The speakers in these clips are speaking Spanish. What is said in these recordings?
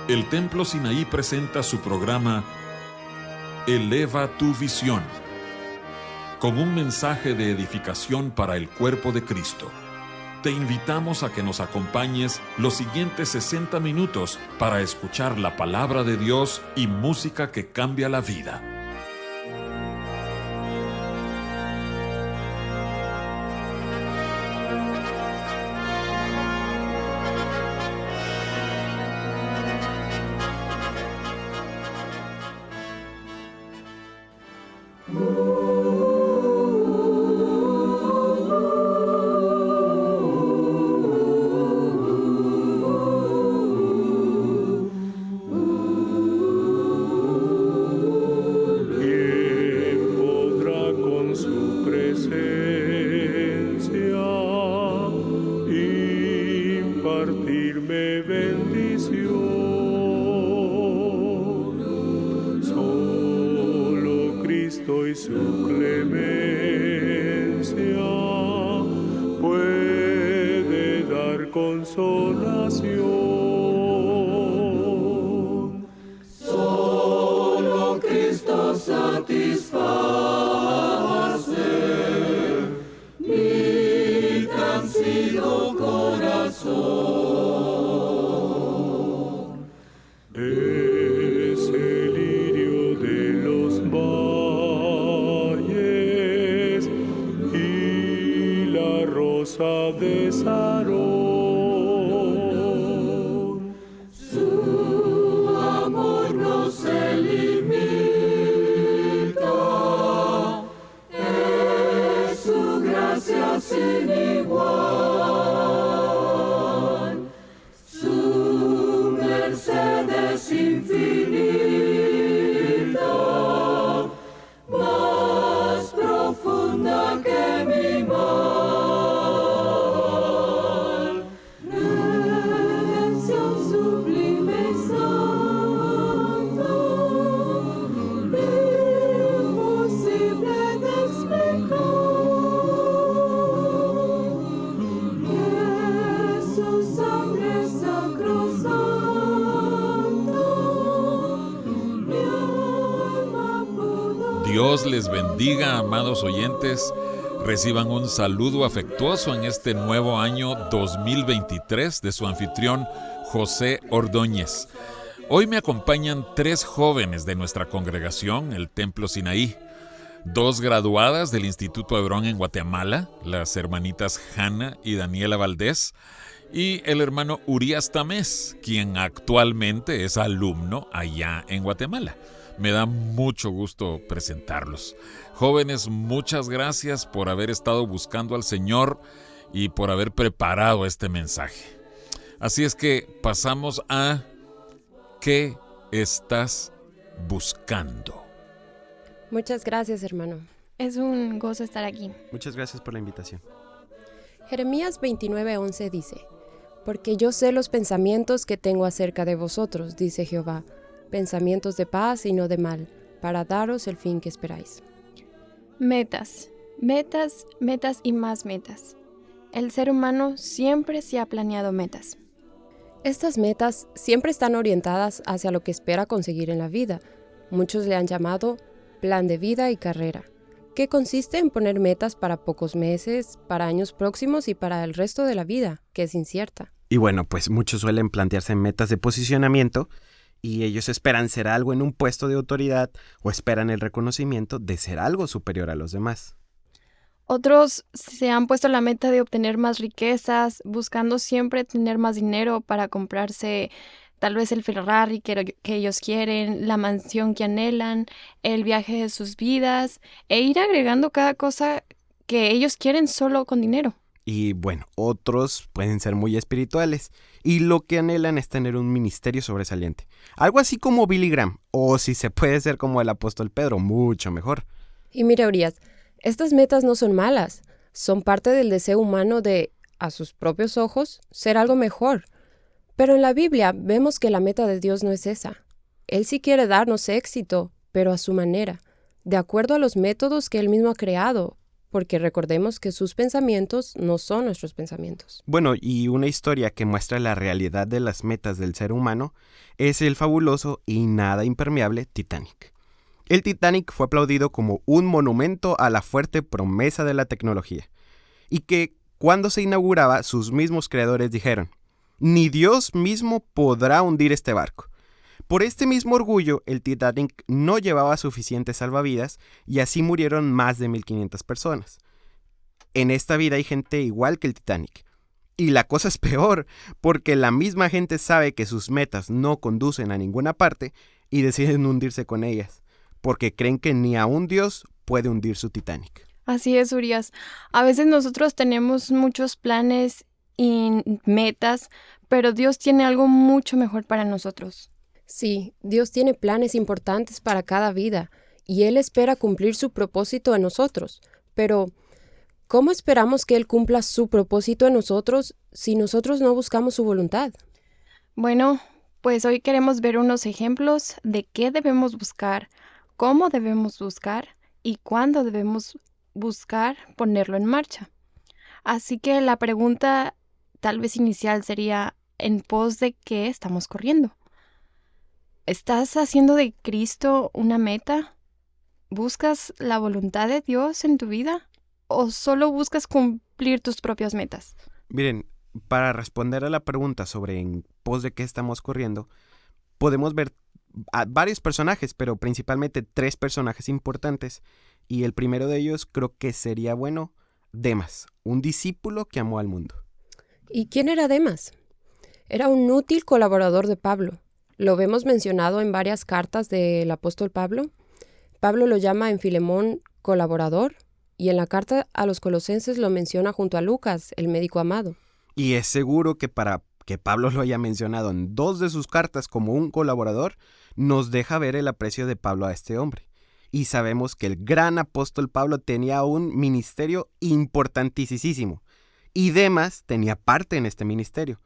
El Templo Sinaí presenta su programa Eleva tu visión, con un mensaje de edificación para el cuerpo de Cristo. Te invitamos a que nos acompañes los siguientes 60 minutos para escuchar la palabra de Dios y música que cambia la vida. Su clemencia puede dar consolación. Solo Cristo satisface mi cansado corazón. Es el lirio de los de Sarón. Su amor no se limita, es su gracia sin igual, su merced es infinita, más profunda que mi mar. Dios les bendiga, amados oyentes. Reciban un saludo afectuoso en este nuevo año 2023 de su anfitrión José Ordóñez. Hoy me acompañan 3 jóvenes de nuestra congregación, el Templo Sinaí. 2 graduadas del Instituto Hebrón en Guatemala, las hermanitas Hanna y Daniela Valdés, y el hermano Urias Tamés, quien actualmente es alumno allá en Guatemala. Me da mucho gusto presentarlos. Jóvenes, muchas gracias por haber estado buscando al Señor y por haber preparado este mensaje. Así es que pasamos a ¿qué estás buscando? Muchas gracias, hermano. Es un gozo estar aquí. Muchas gracias por la invitación. Jeremías 29:11 dice: Porque yo sé los pensamientos que tengo acerca de vosotros, dice Jehová, pensamientos de paz y no de mal, para daros el fin que esperáis. Metas, metas, metas y más metas. El ser humano siempre se ha planeado metas. Estas metas siempre están orientadas hacia lo que espera conseguir en la vida. Muchos le han llamado plan de vida y carrera, que consiste en poner metas para pocos meses, para años próximos y para el resto de la vida, que es incierta. Y bueno, pues muchos suelen plantearse metas de posicionamiento y ellos esperan ser algo en un puesto de autoridad o esperan el reconocimiento de ser algo superior a los demás. Otros se han puesto la meta de obtener más riquezas, buscando siempre tener más dinero para comprarse tal vez el Ferrari que ellos quieren, la mansión que anhelan, el viaje de sus vidas, e ir agregando cada cosa que ellos quieren solo con dinero. Y bueno, otros pueden ser muy espirituales y lo que anhelan es tener un ministerio sobresaliente. Algo así como Billy Graham, o si se puede ser como el apóstol Pedro, mucho mejor. Y mira, Urias, estas metas no son malas, son parte del deseo humano de, a sus propios ojos, ser algo mejor. Pero en la Biblia vemos que la meta de Dios no es esa. Él sí quiere darnos éxito, pero a su manera, de acuerdo a los métodos que Él mismo ha creado, porque recordemos que sus pensamientos no son nuestros pensamientos. Bueno, y una historia que muestra la realidad de las metas del ser humano es el fabuloso y nada impermeable Titanic. El Titanic fue aplaudido como un monumento a la fuerte promesa de la tecnología, y que cuando se inauguraba sus mismos creadores dijeron: ni Dios mismo podrá hundir este barco. Por este mismo orgullo, el Titanic no llevaba suficientes salvavidas y así murieron más de 1,500 personas. En esta vida hay gente igual que el Titanic. Y la cosa es peor, porque la misma gente sabe que sus metas no conducen a ninguna parte y deciden hundirse con ellas, porque creen que ni aun Dios puede hundir su Titanic. Así es, Urias. A veces nosotros tenemos muchos planes y metas, pero Dios tiene algo mucho mejor para nosotros. Sí, Dios tiene planes importantes para cada vida y Él espera cumplir su propósito en nosotros. Pero, ¿cómo esperamos que Él cumpla su propósito en nosotros si nosotros no buscamos su voluntad? Bueno, pues hoy queremos ver unos ejemplos de qué debemos buscar, cómo debemos buscar y cuándo debemos buscar ponerlo en marcha. Así que la pregunta tal vez inicial sería: ¿en pos de qué estamos corriendo? ¿Estás haciendo de Cristo una meta? ¿Buscas la voluntad de Dios en tu vida? ¿O solo buscas cumplir tus propias metas? Miren, para responder a la pregunta sobre en pos de qué estamos corriendo, podemos ver a varios personajes, pero principalmente 3 personajes importantes. Y el primero de ellos creo que sería, Demas, un discípulo que amó al mundo. ¿Y quién era Demas? Era un útil colaborador de Pablo. Lo vemos mencionado en varias cartas del apóstol Pablo. Pablo lo llama en Filemón colaborador y en la carta a los Colosenses lo menciona junto a Lucas, el médico amado. Y es seguro que para que Pablo lo haya mencionado en 2 de sus cartas como un colaborador, nos deja ver el aprecio de Pablo a este hombre. Y sabemos que el gran apóstol Pablo tenía un ministerio importantísimo. Y Demas tenía parte en este ministerio.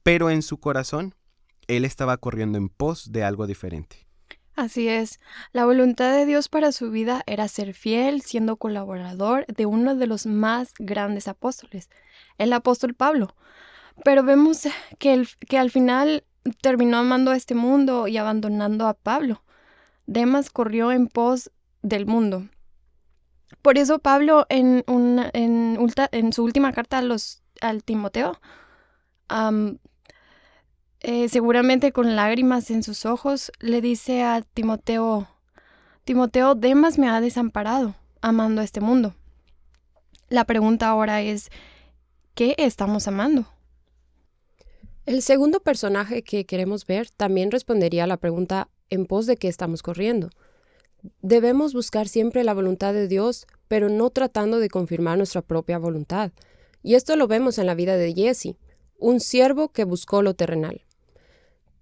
Pero en su corazón, él estaba corriendo en pos de algo diferente. Así es. La voluntad de Dios para su vida era ser fiel, siendo colaborador de uno de los más grandes apóstoles, el apóstol Pablo. Pero vemos que al final terminó amando a este mundo y abandonando a Pablo. Demas corrió en pos del mundo. Por eso Pablo en su última carta al Timoteo, seguramente con lágrimas en sus ojos, le dice a Timoteo: Timoteo, Demas me ha desamparado, amando a este mundo. La pregunta ahora es: ¿qué estamos amando? El segundo personaje que queremos ver también respondería a la pregunta: ¿en pos de qué estamos corriendo? Debemos buscar siempre la voluntad de Dios, pero no tratando de confirmar nuestra propia voluntad. Y esto lo vemos en la vida de Jesse, un siervo que buscó lo terrenal.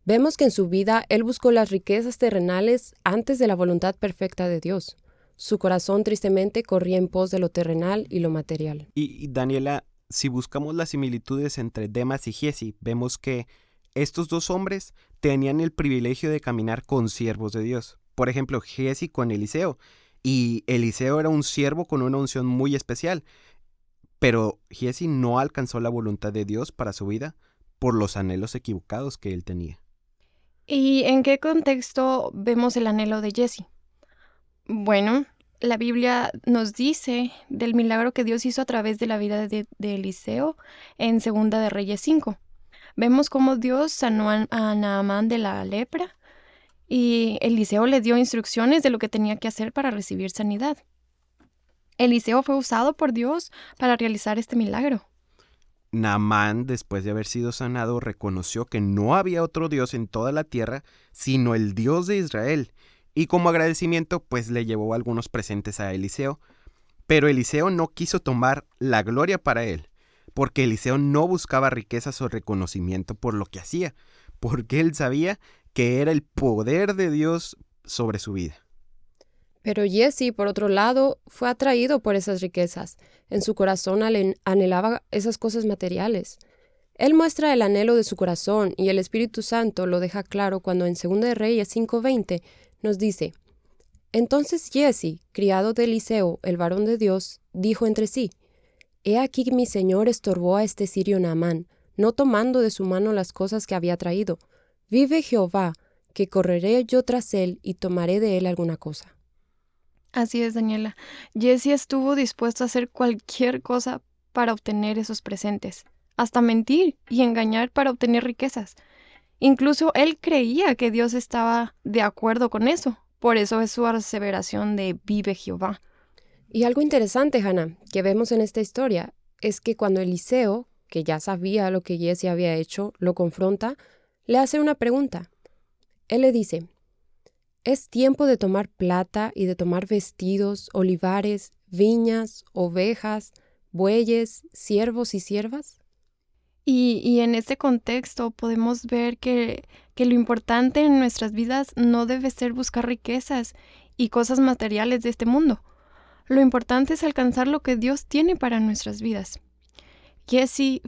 Vemos que en su vida él buscó las riquezas terrenales antes de la voluntad perfecta de Dios. Su corazón tristemente corría en pos de lo terrenal y lo material. Y Daniela, si buscamos las similitudes entre Demas y Giezi, vemos que estos 2 hombres tenían el privilegio de caminar con siervos de Dios. Por ejemplo, Giezi con Eliseo. Y Eliseo era un siervo con una unción muy especial. Pero Giezi no alcanzó la voluntad de Dios para su vida por los anhelos equivocados que él tenía. ¿Y en qué contexto vemos el anhelo de Jesse? Bueno, la Biblia nos dice del milagro que Dios hizo a través de la vida de Eliseo en 2 de Reyes 5. Vemos cómo Dios sanó a Naamán de la lepra y Eliseo le dio instrucciones de lo que tenía que hacer para recibir sanidad. Eliseo fue usado por Dios para realizar este milagro. Naamán, después de haber sido sanado, reconoció que no había otro Dios en toda la tierra, sino el Dios de Israel. Y como agradecimiento, pues le llevó algunos presentes a Eliseo. Pero Eliseo no quiso tomar la gloria para él, porque Eliseo no buscaba riquezas o reconocimiento por lo que hacía, porque él sabía que era el poder de Dios sobre su vida. Pero Jesse, por otro lado, fue atraído por esas riquezas. En su corazón anhelaba esas cosas materiales. Él muestra el anhelo de su corazón y el Espíritu Santo lo deja claro cuando en 2 de Reyes 5:20 nos dice: Entonces Giezi, criado de Eliseo, el varón de Dios, dijo entre sí: He aquí mi señor estorbó a este sirio Naamán, no tomando de su mano las cosas que había traído. Vive Jehová, que correré yo tras él y tomaré de él alguna cosa. Así es, Daniela. Giezi estuvo dispuesto a hacer cualquier cosa para obtener esos presentes, hasta mentir y engañar para obtener riquezas. Incluso él creía que Dios estaba de acuerdo con eso. Por eso es su aseveración de vive Jehová. Y algo interesante, Hannah, que vemos en esta historia, es que cuando Eliseo, que ya sabía lo que Giezi había hecho, lo confronta, le hace una pregunta. Él le dice: ¿Es tiempo de tomar plata y de tomar vestidos, olivares, viñas, ovejas, bueyes, siervos y siervas? Y en este contexto podemos ver que lo importante en nuestras vidas no debe ser buscar riquezas y cosas materiales de este mundo. Lo importante es alcanzar lo que Dios tiene para nuestras vidas. Giezi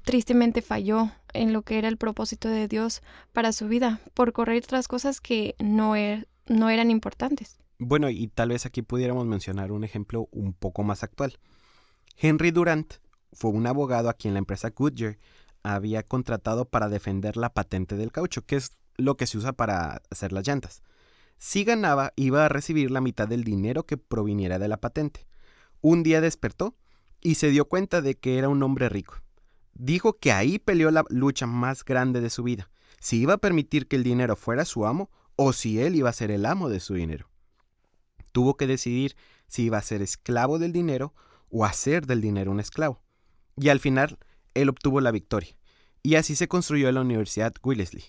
tristemente falló en lo que era el propósito de Dios para su vida por correr tras cosas que no eran importantes. Bueno, y tal vez aquí pudiéramos mencionar un ejemplo un poco más actual. Henry Durant fue un abogado a quien la empresa Goodyear había contratado para defender la patente del caucho, que es lo que se usa para hacer las llantas. Si ganaba, iba a recibir la mitad del dinero que proviniera de la patente. Un día despertó y se dio cuenta de que era un hombre rico. Dijo que ahí peleó la lucha más grande de su vida, si iba a permitir que el dinero fuera su amo o si él iba a ser el amo de su dinero. Tuvo que decidir si iba a ser esclavo del dinero o hacer del dinero un esclavo. Y al final, él obtuvo la victoria. Y así se construyó la Universidad Wellesley.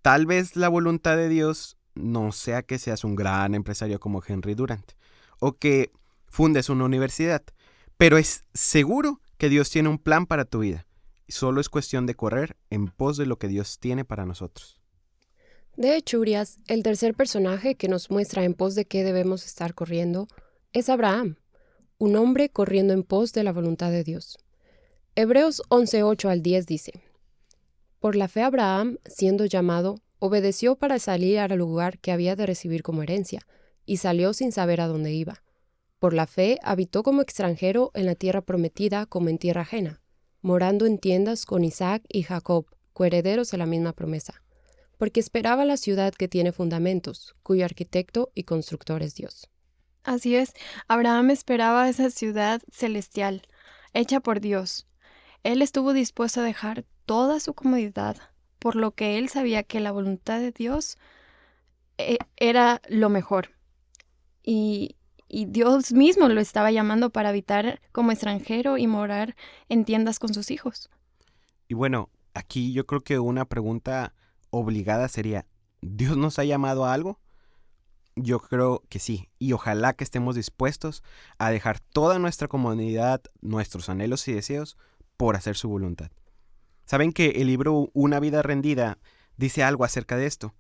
Tal vez la voluntad de Dios no sea que seas un gran empresario como Henry Durant o que fundes una universidad, pero es seguro que Dios tiene un plan para tu vida. Solo es cuestión de correr en pos de lo que Dios tiene para nosotros. De hecho, Urias, el tercer personaje que nos muestra en pos de qué debemos estar corriendo es Abraham, un hombre corriendo en pos de la voluntad de Dios. Hebreos 11:8 al 10 dice: Por la fe Abraham, siendo llamado, obedeció para salir al lugar que había de recibir como herencia, y salió sin saber a dónde iba. Por la fe habitó como extranjero en la tierra prometida como en tierra ajena, morando en tiendas con Isaac y Jacob, coherederos de la misma promesa, porque esperaba la ciudad que tiene fundamentos, cuyo arquitecto y constructor es Dios. Así es, Abraham esperaba esa ciudad celestial, hecha por Dios. Él estuvo dispuesto a dejar toda su comodidad, por lo que él sabía que la voluntad de Dios era lo mejor. Y Dios mismo lo estaba llamando para habitar como extranjero y morar en tiendas con sus hijos. Y bueno, aquí yo creo que una pregunta obligada sería: ¿Dios nos ha llamado a algo? Yo creo que sí, y ojalá que estemos dispuestos a dejar toda nuestra comodidad, nuestros anhelos y deseos por hacer su voluntad. ¿Saben que el libro Una vida rendida dice algo acerca de esto?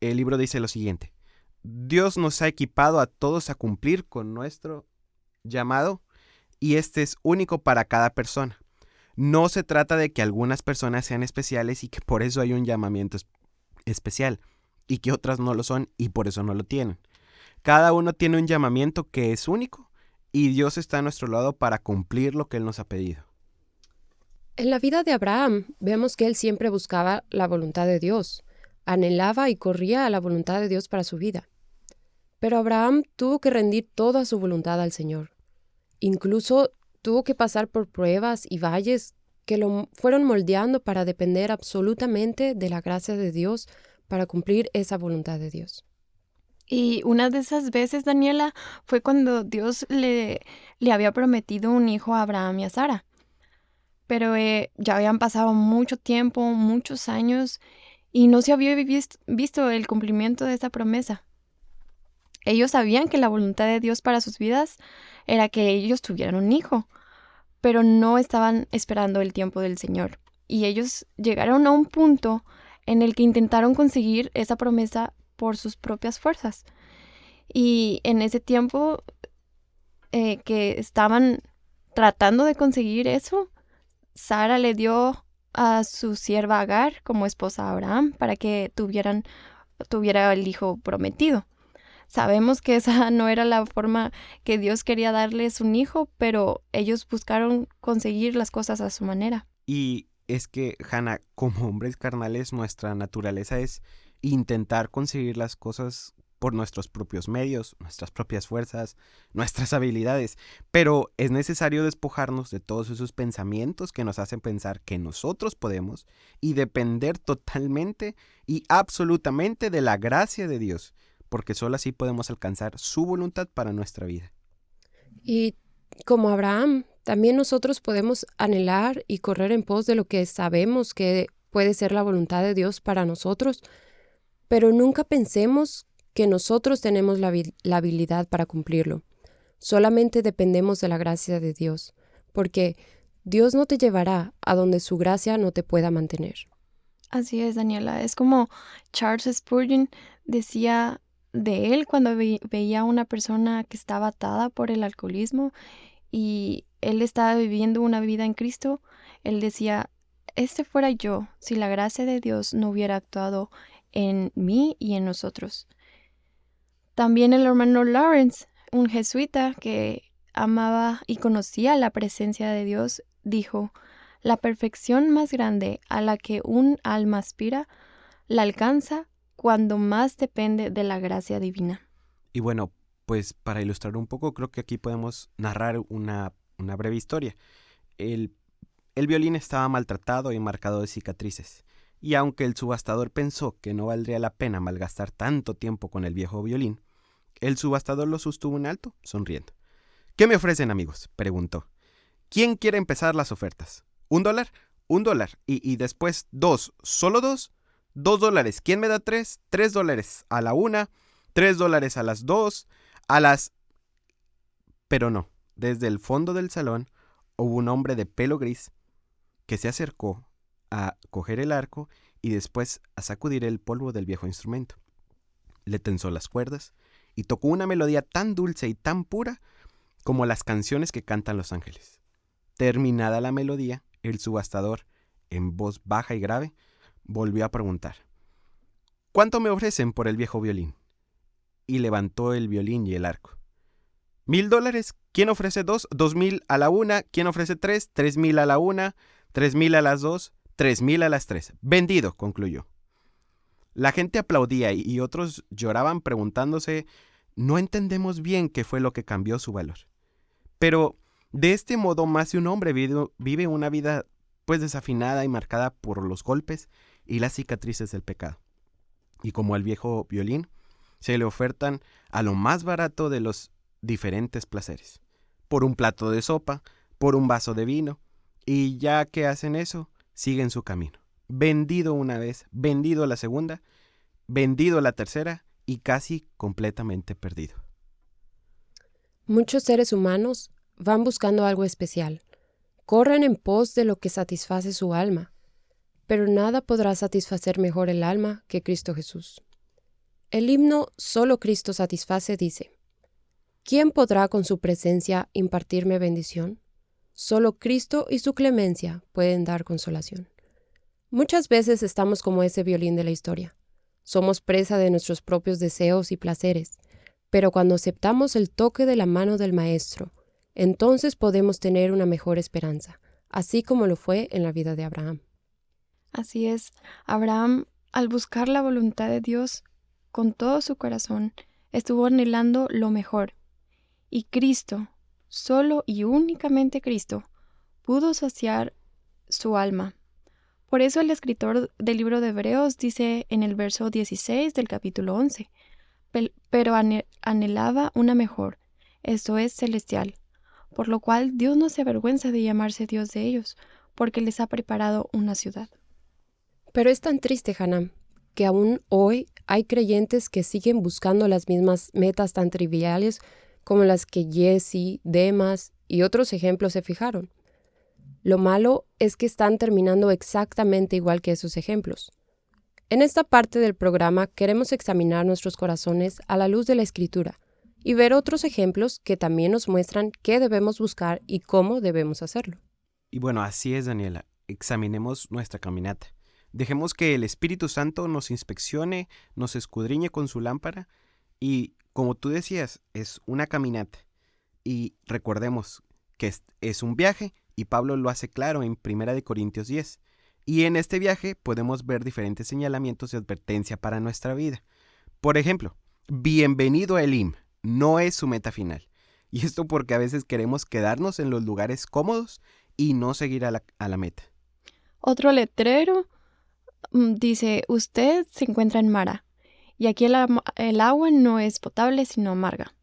El libro dice lo siguiente: Dios nos ha equipado a todos a cumplir con nuestro llamado y este es único para cada persona. No se trata de que algunas personas sean especiales y que por eso hay un llamamiento especial y que otras no lo son y por eso no lo tienen. Cada uno tiene un llamamiento que es único y Dios está a nuestro lado para cumplir lo que Él nos ha pedido. En la vida de Abraham vemos que él siempre buscaba la voluntad de Dios, anhelaba y corría a la voluntad de Dios para su vida. Pero Abraham tuvo que rendir toda su voluntad al Señor. Incluso tuvo que pasar por pruebas y valles que lo fueron moldeando para depender absolutamente de la gracia de Dios para cumplir esa voluntad de Dios. Y una de esas veces, Daniela, fue cuando Dios le había prometido un hijo a Abraham y a Sara. Pero ya habían pasado mucho tiempo, muchos años, y no se había visto el cumplimiento de esa promesa. Ellos sabían que la voluntad de Dios para sus vidas era que ellos tuvieran un hijo, pero no estaban esperando el tiempo del Señor. Y ellos llegaron a un punto en el que intentaron conseguir esa promesa por sus propias fuerzas. Y en ese tiempo que estaban tratando de conseguir eso, Sara le dio a su sierva Agar como esposa a Abraham para que tuviera el hijo prometido. Sabemos que esa no era la forma que Dios quería darles un hijo, pero ellos buscaron conseguir las cosas a su manera. Y es que, Hannah, como hombres carnales, nuestra naturaleza es intentar conseguir las cosas por nuestros propios medios, nuestras propias fuerzas, nuestras habilidades. Pero es necesario despojarnos de todos esos pensamientos que nos hacen pensar que nosotros podemos y depender totalmente y absolutamente de la gracia de Dios, porque solo así podemos alcanzar su voluntad para nuestra vida. Y como Abraham, también nosotros podemos anhelar y correr en pos de lo que sabemos que puede ser la voluntad de Dios para nosotros, pero nunca pensemos que nosotros tenemos la habilidad para cumplirlo. Solamente dependemos de la gracia de Dios, porque Dios no te llevará a donde su gracia no te pueda mantener. Así es, Daniela. Es como Charles Spurgeon decía de él cuando veía a una persona que estaba atada por el alcoholismo y él estaba viviendo una vida en Cristo. Él decía, este fuera yo si la gracia de Dios no hubiera actuado en mí y en nosotros. También el hermano Lawrence, un jesuita que amaba y conocía la presencia de Dios, dijo, la perfección más grande a la que un alma aspira, la alcanza cuando más depende de la gracia divina. Y bueno, pues para ilustrar un poco, creo que aquí podemos narrar una breve historia. El violín estaba maltratado y marcado de cicatrices. Y aunque el subastador pensó que no valdría la pena malgastar tanto tiempo con el viejo violín, el subastador lo sostuvo en alto, sonriendo. ¿Qué me ofrecen, amigos?, preguntó. ¿Quién quiere empezar las ofertas? $1, $1, y después 2, ¿solo 2? $2. ¿Quién me da 3? $3 a la 1, $3 a las 2, a las... Pero no, desde el fondo del salón hubo un hombre de pelo gris que se acercó a coger el arco y después a sacudir el polvo del viejo instrumento. Le tensó las cuerdas y tocó una melodía tan dulce y tan pura como las canciones que cantan los ángeles. Terminada la melodía, el subastador, en voz baja y grave, volvió a preguntar: ¿cuánto me ofrecen por el viejo violín? Y levantó el violín y el arco. $1,000. ¿Quién ofrece 2? 2,000 a la 1. ¿Quién ofrece 3? 3,000 a la 1. 3,000 a las 2. 3,000 a las 3. Vendido, concluyó. La gente aplaudía y otros lloraban preguntándose: no entendemos bien qué fue lo que cambió su valor. Pero de este modo más de un hombre vive una vida pues desafinada y marcada por los golpes y las cicatrices del pecado. Y como al viejo violín, se le ofertan a lo más barato de los diferentes placeres, por un plato de sopa, por un vaso de vino, y ya que hacen eso, siguen su camino. Vendido una vez, vendido la segunda, vendido la tercera y casi completamente perdido. Muchos seres humanos van buscando algo especial, corren en pos de lo que satisface su alma, pero nada podrá satisfacer mejor el alma que Cristo Jesús. El himno Solo Cristo satisface dice: ¿quién podrá con su presencia impartirme bendición? Solo Cristo y su clemencia pueden dar consolación. Muchas veces estamos como ese violín de la historia. Somos presa de nuestros propios deseos y placeres, pero cuando aceptamos el toque de la mano del Maestro, entonces podemos tener una mejor esperanza, así como lo fue en la vida de Abraham. Así es, Abraham, al buscar la voluntad de Dios con todo su corazón, estuvo anhelando lo mejor. Y Cristo, solo y únicamente Cristo, pudo saciar su alma. Por eso el escritor del libro de Hebreos dice en el verso 16 del capítulo 11, pero anhelaba una mejor, esto es celestial, por lo cual Dios no se avergüenza de llamarse Dios de ellos, porque les ha preparado una ciudad. Pero es tan triste, Hannah, que aún hoy hay creyentes que siguen buscando las mismas metas tan triviales como las que Jesse, Demas y otros ejemplos se fijaron. Lo malo es que están terminando exactamente igual que esos ejemplos. En esta parte del programa queremos examinar nuestros corazones a la luz de la Escritura y ver otros ejemplos que también nos muestran qué debemos buscar y cómo debemos hacerlo. Y bueno, así es, Daniela. Examinemos nuestra caminata. Dejemos que el Espíritu Santo nos inspeccione, nos escudriñe con su lámpara y como tú decías, es una caminata. Y recordemos que es un viaje, y Pablo lo hace claro en 1 Corintios 10. Y en este viaje podemos ver diferentes señalamientos de advertencia para nuestra vida. Por ejemplo, bienvenido a Elim, no es su meta final. Y esto porque a veces queremos quedarnos en los lugares cómodos y no seguir a la meta. Otro letrero dice, usted se encuentra en Mara, y aquí el agua no es potable sino amarga,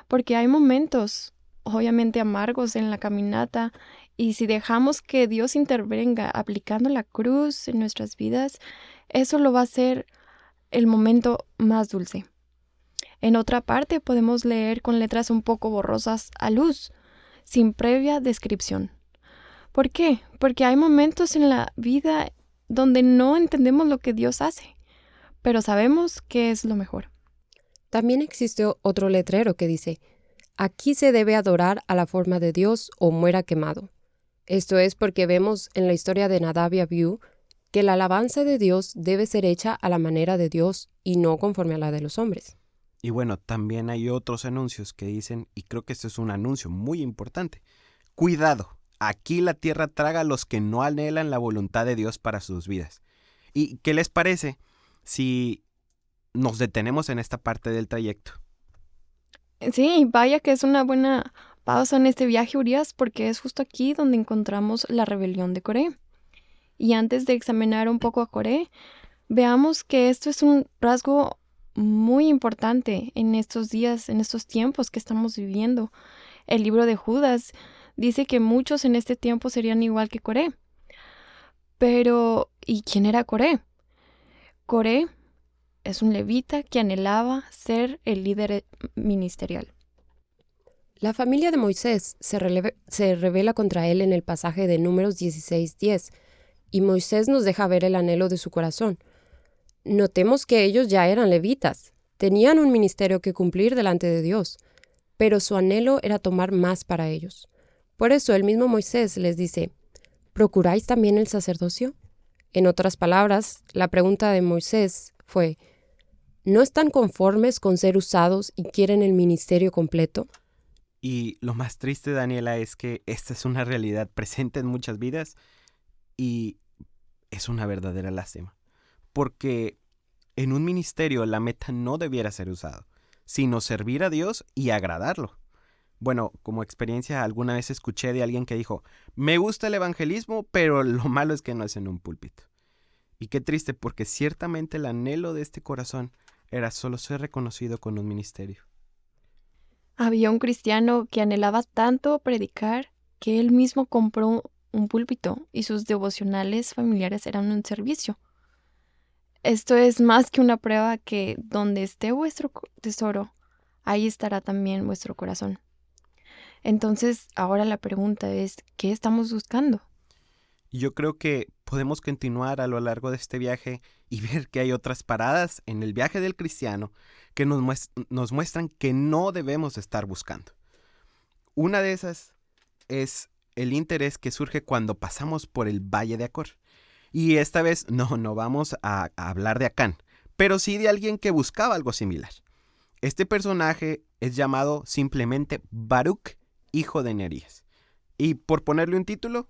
porque hay momentos obviamente amargos en la caminata, y si dejamos que Dios intervenga aplicando la cruz en nuestras vidas, eso lo va a hacer el momento más dulce. En otra parte podemos leer con letras un poco borrosas a luz, sin previa descripción. ¿Por qué? Porque hay momentos en la vida donde no entendemos lo que Dios hace, pero sabemos que es lo mejor. También existe otro letrero que dice, aquí se debe adorar a la forma de Dios o muera quemado. Esto es porque vemos en la historia de Nadab y Abiú que la alabanza de Dios debe ser hecha a la manera de Dios y no conforme a la de los hombres. Y bueno, también hay otros anuncios que dicen, y creo que este es un anuncio muy importante, cuidado, aquí la tierra traga a los que no anhelan la voluntad de Dios para sus vidas. ¿Y qué les parece si nos detenemos en esta parte del trayecto? Sí, vaya que es una buena pausa en este viaje, Urias, porque es justo aquí donde encontramos la rebelión de Coré. Y antes de examinar un poco a Coré, veamos que esto es un rasgo muy importante en estos días, en estos tiempos que estamos viviendo. El libro de Judas dice que muchos en este tiempo serían igual que Coré. Pero, ¿y quién era Coré? Coré es un levita que anhelaba ser el líder ministerial. La familia de Moisés se revela contra él en el pasaje de Números 16:10, y Moisés nos deja ver el anhelo de su corazón. Notemos que ellos ya eran levitas, tenían un ministerio que cumplir delante de Dios, pero su anhelo era tomar más para ellos. Por eso el mismo Moisés les dice, ¿procuráis también el sacerdocio? En otras palabras, la pregunta de Moisés fue, ¿no están conformes con ser usados y quieren el ministerio completo? Y lo más triste, Daniela, es que esta es una realidad presente en muchas vidas y es una verdadera lástima. Porque en un ministerio la meta no debiera ser usado, sino servir a Dios y agradarlo. Bueno, como experiencia alguna vez escuché de alguien que dijo, me gusta el evangelismo, pero lo malo es que no es en un púlpito. Y qué triste, porque ciertamente el anhelo de este corazón era solo ser reconocido con un ministerio. Había un cristiano que anhelaba tanto predicar que él mismo compró un púlpito y sus devocionales familiares eran un servicio. Esto es más que una prueba que donde esté vuestro tesoro, ahí estará también vuestro corazón. Entonces, ahora la pregunta es, ¿qué estamos buscando? Yo creo que podemos continuar a lo largo de este viaje y ver que hay otras paradas en el viaje del cristiano que nos muestran que no debemos estar buscando. Una de esas es el interés que surge cuando pasamos por el Valle de Acor. Y esta vez no vamos a hablar de Acán, pero sí de alguien que buscaba algo similar. Este personaje es llamado simplemente Baruc, hijo de Nerías. Y por ponerle un título,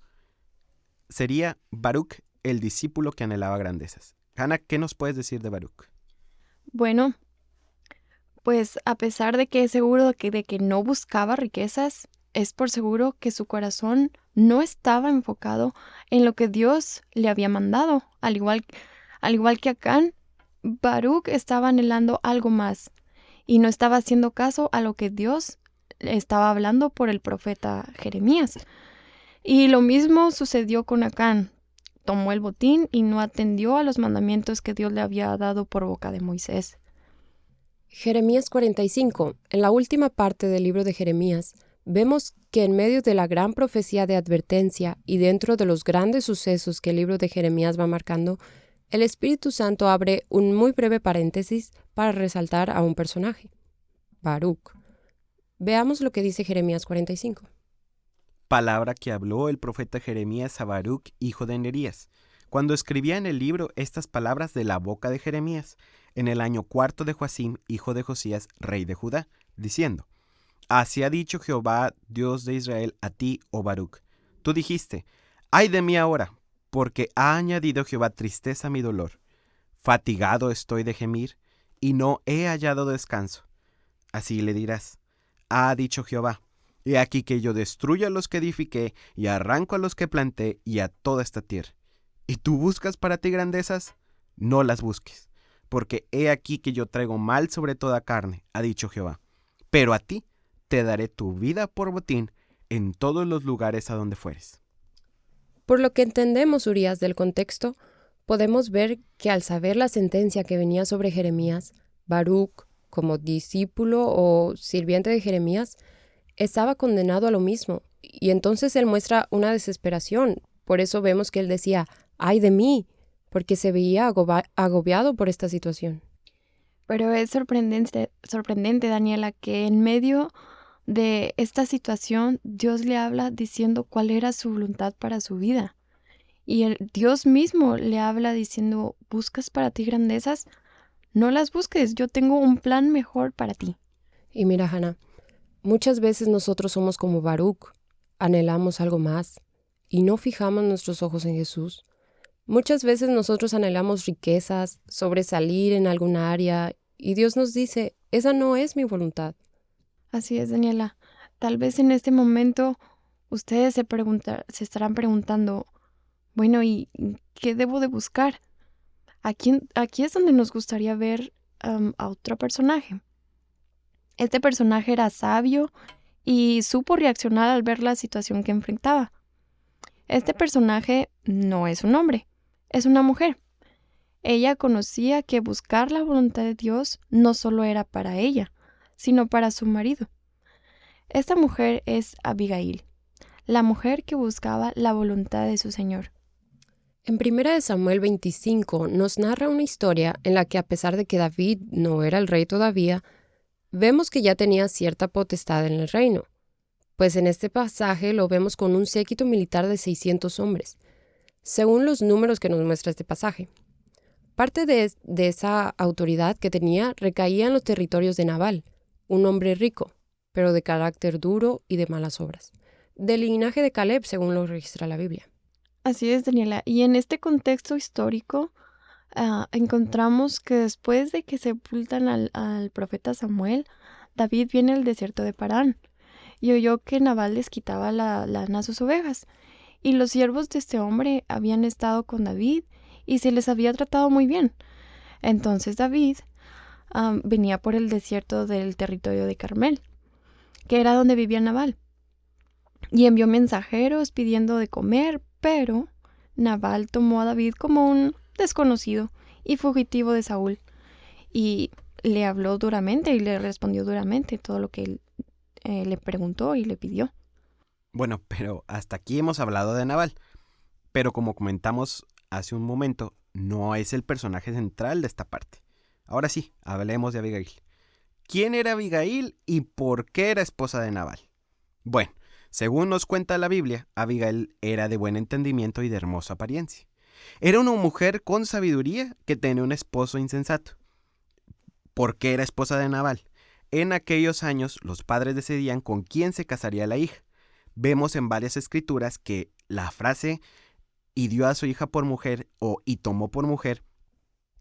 sería Baruc, el discípulo que anhelaba grandezas. Hannah, ¿qué nos puedes decir de Baruc? Bueno, pues a pesar de que es seguro de que no buscaba riquezas, es por seguro que su corazón no estaba enfocado en lo que Dios le había mandado. Al igual que Acán, Baruc estaba anhelando algo más y no estaba haciendo caso a lo que Dios le estaba hablando por el profeta Jeremías. Y lo mismo sucedió con Acán. Tomó el botín y no atendió a los mandamientos que Dios le había dado por boca de Moisés. Jeremías 45. En la última parte del libro de Jeremías, vemos que en medio de la gran profecía de advertencia y dentro de los grandes sucesos que el libro de Jeremías va marcando, el Espíritu Santo abre un muy breve paréntesis para resaltar a un personaje, Baruc. Veamos lo que dice Jeremías 45. Palabra que habló el profeta Jeremías a Baruc, hijo de Nerías, cuando escribía en el libro estas palabras de la boca de Jeremías, en el año 4 de Joacim, hijo de Josías, rey de Judá, diciendo: Así ha dicho Jehová, Dios de Israel, a ti, oh Baruc. Tú dijiste: ¡Ay de mí ahora! Porque ha añadido Jehová tristeza a mi dolor. Fatigado estoy de gemir, y no he hallado descanso. Así le dirás: Ha dicho Jehová: He aquí que yo destruyo a los que edifiqué, y arranco a los que planté, y a toda esta tierra. ¿Y tú buscas para ti grandezas? No las busques, porque he aquí que yo traigo mal sobre toda carne, ha dicho Jehová. Pero a ti te daré tu vida por botín en todos los lugares a donde fueres. Por lo que entendemos, Urías, del contexto, podemos ver que al saber la sentencia que venía sobre Jeremías, Baruc, como discípulo o sirviente de Jeremías, estaba condenado a lo mismo. Y entonces él muestra una desesperación. Por eso vemos que él decía: ¡ay de mí!, porque se veía agobiado por esta situación. Pero es sorprendente, Daniela, que en medio de esta situación Dios le habla diciendo cuál era su voluntad para su vida. Y Dios mismo le habla diciendo: ¿buscas para ti grandezas? No las busques, yo tengo un plan mejor para ti. Y mira, Hannah, muchas veces nosotros somos como Baruc, anhelamos algo más y no fijamos nuestros ojos en Jesús. Muchas veces nosotros anhelamos riquezas, sobresalir en alguna área, y Dios nos dice: esa no es mi voluntad. Así es, Daniela. Tal vez en este momento ustedes se estarán preguntando: bueno, ¿y qué debo de buscar? Aquí es donde nos gustaría ver a otro personaje. Este personaje era sabio y supo reaccionar al ver la situación que enfrentaba. Este personaje no es un hombre, es una mujer. Ella conocía que buscar la voluntad de Dios no solo era para ella, sino para su marido. Esta mujer es Abigail, la mujer que buscaba la voluntad de su Señor. En 1 Samuel 25 nos narra una historia en la que, a pesar de que David no era el rey todavía, vemos que ya tenía cierta potestad en el reino. Pues en este pasaje lo vemos con un séquito militar de 600 hombres, según los números que nos muestra este pasaje. Parte de esa autoridad que tenía recaía en los territorios de Nabal, un hombre rico, pero de carácter duro y de malas obras, del linaje de Caleb, según lo registra la Biblia. Así es, Daniela. Y en este contexto histórico encontramos que después de que sepultan al profeta Samuel, David viene al desierto de Parán y oyó que Nabal les quitaba la lana a sus ovejas. Y los siervos de este hombre habían estado con David y se les había tratado muy bien. Entonces David venía por el desierto del territorio de Carmel, que era donde vivía Nabal, y envió mensajeros pidiendo de comer, pero Nabal tomó a David como un desconocido y fugitivo de Saúl, y le habló duramente y le respondió duramente todo lo que él le preguntó y le pidió. Bueno, pero hasta aquí hemos hablado de Nabal. Pero como comentamos hace un momento, no es el personaje central de esta parte. Ahora sí, hablemos de Abigail. ¿Quién era Abigail y por qué era esposa de Nabal? Bueno, según nos cuenta la Biblia, Abigail era de buen entendimiento y de hermosa apariencia. Era una mujer con sabiduría que tenía un esposo insensato. ¿Por qué era esposa de Nabal? En aquellos años los padres decidían con quién se casaría la hija. Vemos en varias escrituras que la frase "y dio a su hija por mujer" o "y tomó por mujer"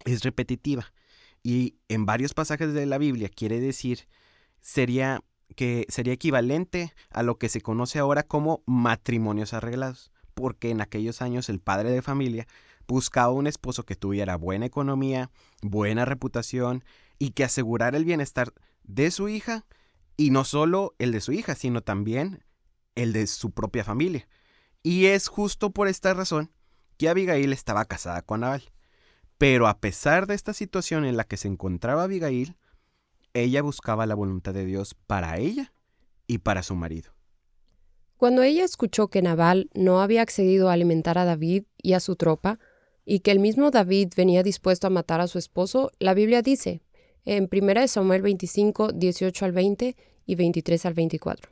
es repetitiva. Y en varios pasajes de la Biblia quiere decir, sería equivalente a lo que se conoce ahora como matrimonios arreglados, porque en aquellos años el padre de familia buscaba un esposo que tuviera buena economía, buena reputación y que asegurara el bienestar de su hija, y no solo el de su hija, sino también el de su propia familia. Y es justo por esta razón que Abigail estaba casada con Nabal. Pero a pesar de esta situación en la que se encontraba Abigail, ella buscaba la voluntad de Dios para ella y para su marido. Cuando ella escuchó que Nabal no había accedido a alimentar a David y a su tropa, y que el mismo David venía dispuesto a matar a su esposo, la Biblia dice, en 1 Samuel 25, 18 al 20 y 23 al 24.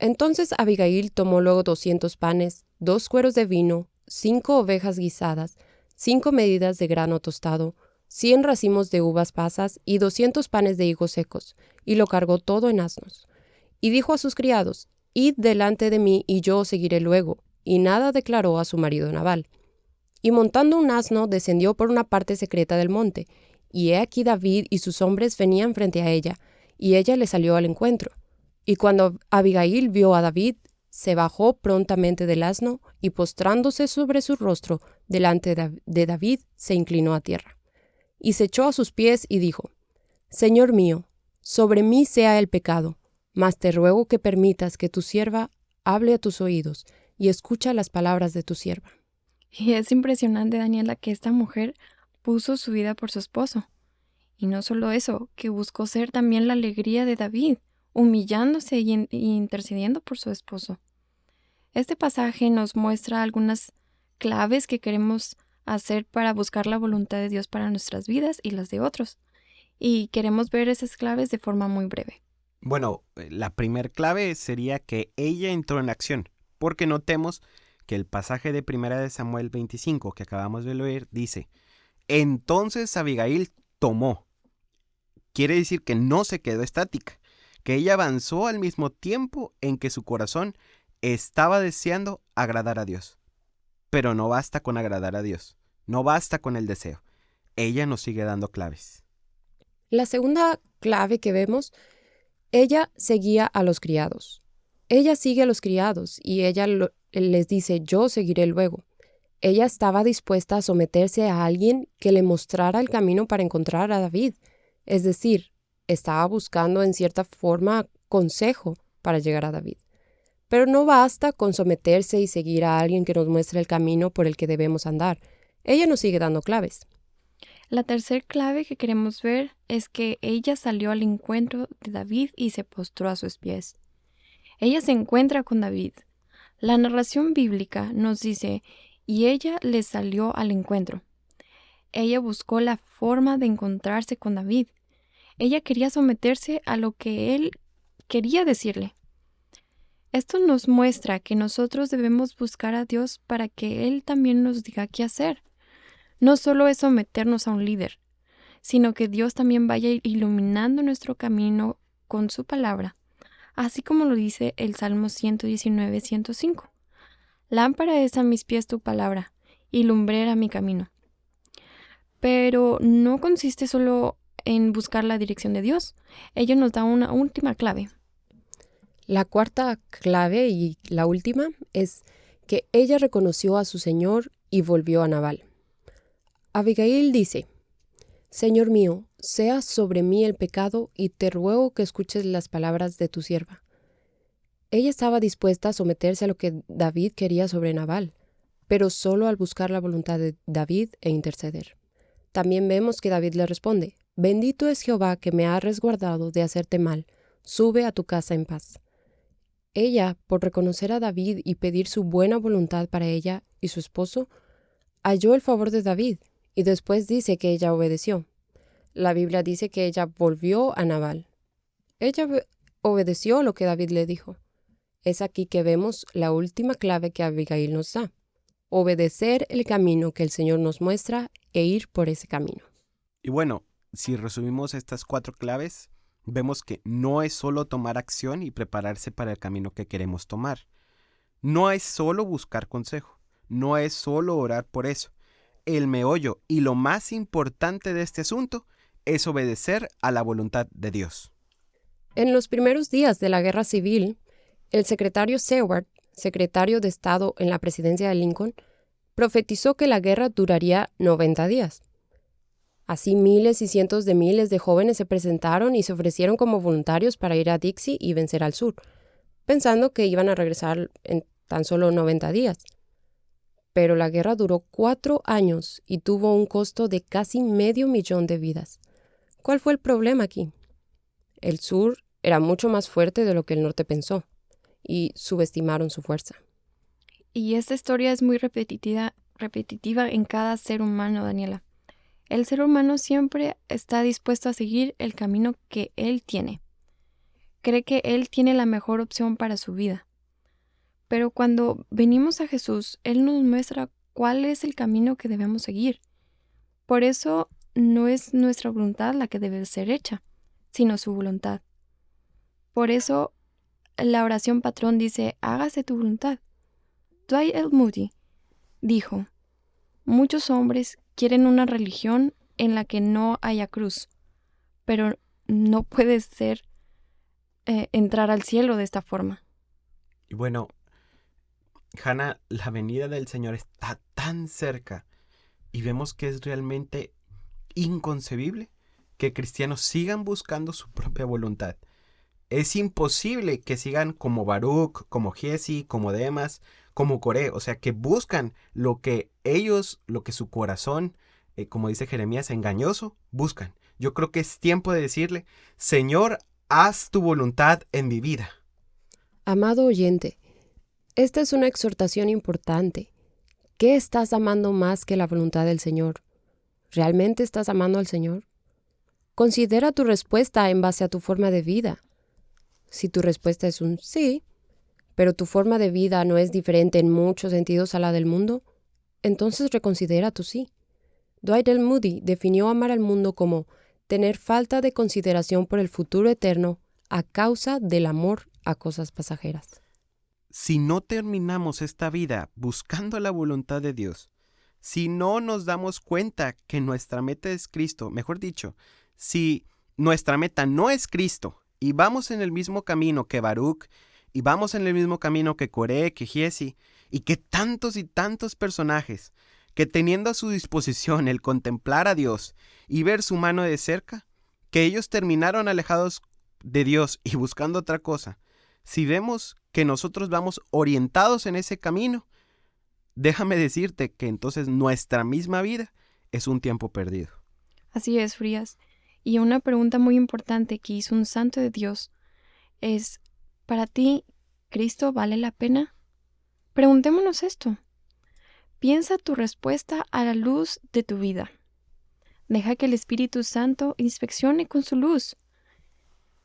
Entonces Abigail tomó luego 200 panes, 2 cueros de vino, 5 ovejas guisadas, 5 medidas de grano tostado, 100 racimos de uvas pasas y 200 panes de higos secos, y lo cargó todo en asnos. Y dijo a sus criados, Id delante de mí, y yo os seguiré luego. Y nada declaró a su marido Nabal. Y montando un asno, descendió por una parte secreta del monte, y he aquí David y sus hombres venían frente a ella, y ella le salió al encuentro. Y cuando Abigail vio a David, se bajó prontamente del asno, y postrándose sobre su rostro delante de David, se inclinó a tierra. Y se echó a sus pies y dijo, Señor mío, sobre mí sea el pecado, mas te ruego que permitas que tu sierva hable a tus oídos, y escucha las palabras de tu sierva. Y es impresionante, Daniela, que esta mujer puso su vida por su esposo. Y no solo eso, que buscó ser también la alegría de David, humillándose y intercediendo por su esposo. Este pasaje nos muestra algunas claves que queremos hacer para buscar la voluntad de Dios para nuestras vidas y las de otros. Y queremos ver esas claves de forma muy breve. Bueno, la primer clave sería que ella entró en acción, porque notemos que el pasaje de 1 Samuel 25 que acabamos de leer dice, entonces Abigail tomó. Quiere decir que no se quedó estática, que ella avanzó al mismo tiempo en que su corazón estaba deseando agradar a Dios. Pero no basta con agradar a Dios, no basta con el deseo. Ella nos sigue dando claves. La segunda clave que vemos, ella seguía a los criados. Ella sigue a los criados y ella les dice, yo seguiré luego. Ella estaba dispuesta a someterse a alguien que le mostrara el camino para encontrar a David. Es decir, estaba buscando en cierta forma consejo para llegar a David. Pero no basta con someterse y seguir a alguien que nos muestre el camino por el que debemos andar. Ella nos sigue dando claves. La tercera clave que queremos ver es que ella salió al encuentro de David y se postró a sus pies. Ella se encuentra con David. La narración bíblica nos dice, y ella le salió al encuentro. Ella buscó la forma de encontrarse con David. Ella quería someterse a lo que él quería decirle. Esto nos muestra que nosotros debemos buscar a Dios para que Él también nos diga qué hacer. No solo es someternos a un líder, sino que Dios también vaya iluminando nuestro camino con su palabra, así como lo dice el Salmo 119, 105. Lámpara es a mis pies tu palabra, y lumbrera mi camino. Pero no consiste solo en buscar la dirección de Dios. Ella nos da una última clave. La cuarta clave y la última es que ella reconoció a su señor y volvió a Nabal. Abigail dice, Señor mío, sea sobre mí el pecado y te ruego que escuches las palabras de tu sierva. Ella estaba dispuesta a someterse a lo que David quería sobre Nabal, pero solo al buscar la voluntad de David e interceder. También vemos que David le responde, Bendito es Jehová que me ha resguardado de hacerte mal, sube a tu casa en paz. Ella, por reconocer a David y pedir su buena voluntad para ella y su esposo, halló el favor de David y después dice que ella obedeció. La Biblia dice que ella volvió a Nabal. Ella obedeció lo que David le dijo. Es aquí que vemos la última clave que Abigail nos da. Obedecer el camino que el Señor nos muestra e ir por ese camino. Y bueno, si resumimos estas 4 claves, vemos que no es solo tomar acción y prepararse para el camino que queremos tomar. No es solo buscar consejo. No es solo orar por eso. El meollo y lo más importante de este asunto es obedecer a la voluntad de Dios. En los primeros días de la Guerra Civil, el secretario Seward, secretario de Estado en la presidencia de Lincoln, profetizó que la guerra duraría 90 días. Así miles y cientos de miles de jóvenes se presentaron y se ofrecieron como voluntarios para ir a Dixie y vencer al sur, pensando que iban a regresar en tan solo 90 días. Pero la guerra duró 4 años y tuvo un costo de casi 500,000 de vidas. ¿Cuál fue el problema aquí? El sur era mucho más fuerte de lo que el norte pensó y subestimaron su fuerza. Y esta historia es muy repetitiva en cada ser humano, Daniela. El ser humano siempre está dispuesto a seguir el camino que él tiene. Cree que él tiene la mejor opción para su vida. Pero cuando venimos a Jesús, Él nos muestra cuál es el camino que debemos seguir. Por eso no es nuestra voluntad la que debe ser hecha, sino su voluntad. Por eso la oración patrón dice, hágase tu voluntad. Dwight L. Moody dijo, muchos hombres quieren una religión en la que no haya cruz, pero no puede ser entrar al cielo de esta forma. Y bueno, Hannah, la venida del Señor está tan cerca y vemos que es realmente inconcebible que cristianos sigan buscando su propia voluntad. Es imposible que sigan como Baruch, como Giesi, como Demas, como Coré, o sea, que buscan lo que ellos, lo que su corazón, como dice Jeremías, engañoso, buscan. Yo creo que es tiempo de decirle, Señor, haz tu voluntad en mi vida. Amado oyente, esta es una exhortación importante. ¿Qué estás amando más que la voluntad del Señor? ¿Realmente estás amando al Señor? Considera tu respuesta en base a tu forma de vida. Si tu respuesta es un sí, pero tu forma de vida no es diferente en muchos sentidos a la del mundo, entonces reconsidera tu sí. Dwight L. Moody definió amar al mundo como tener falta de consideración por el futuro eterno a causa del amor a cosas pasajeras. Si no terminamos esta vida buscando la voluntad de Dios, si no nos damos cuenta que nuestra meta es Cristo, mejor dicho, si nuestra meta no es Cristo y vamos en el mismo camino que Baruch, y vamos en el mismo camino que Coré, que Giesi, y que tantos y tantos personajes, que teniendo a su disposición el contemplar a Dios y ver su mano de cerca, que ellos terminaron alejados de Dios y buscando otra cosa, si vemos que nosotros vamos orientados en ese camino, déjame decirte que entonces nuestra misma vida es un tiempo perdido. Así es, Frías. Y una pregunta muy importante que hizo un santo de Dios es, ¿para ti, Cristo vale la pena? Preguntémonos esto. Piensa tu respuesta a la luz de tu vida. Deja que el Espíritu Santo inspeccione con su luz.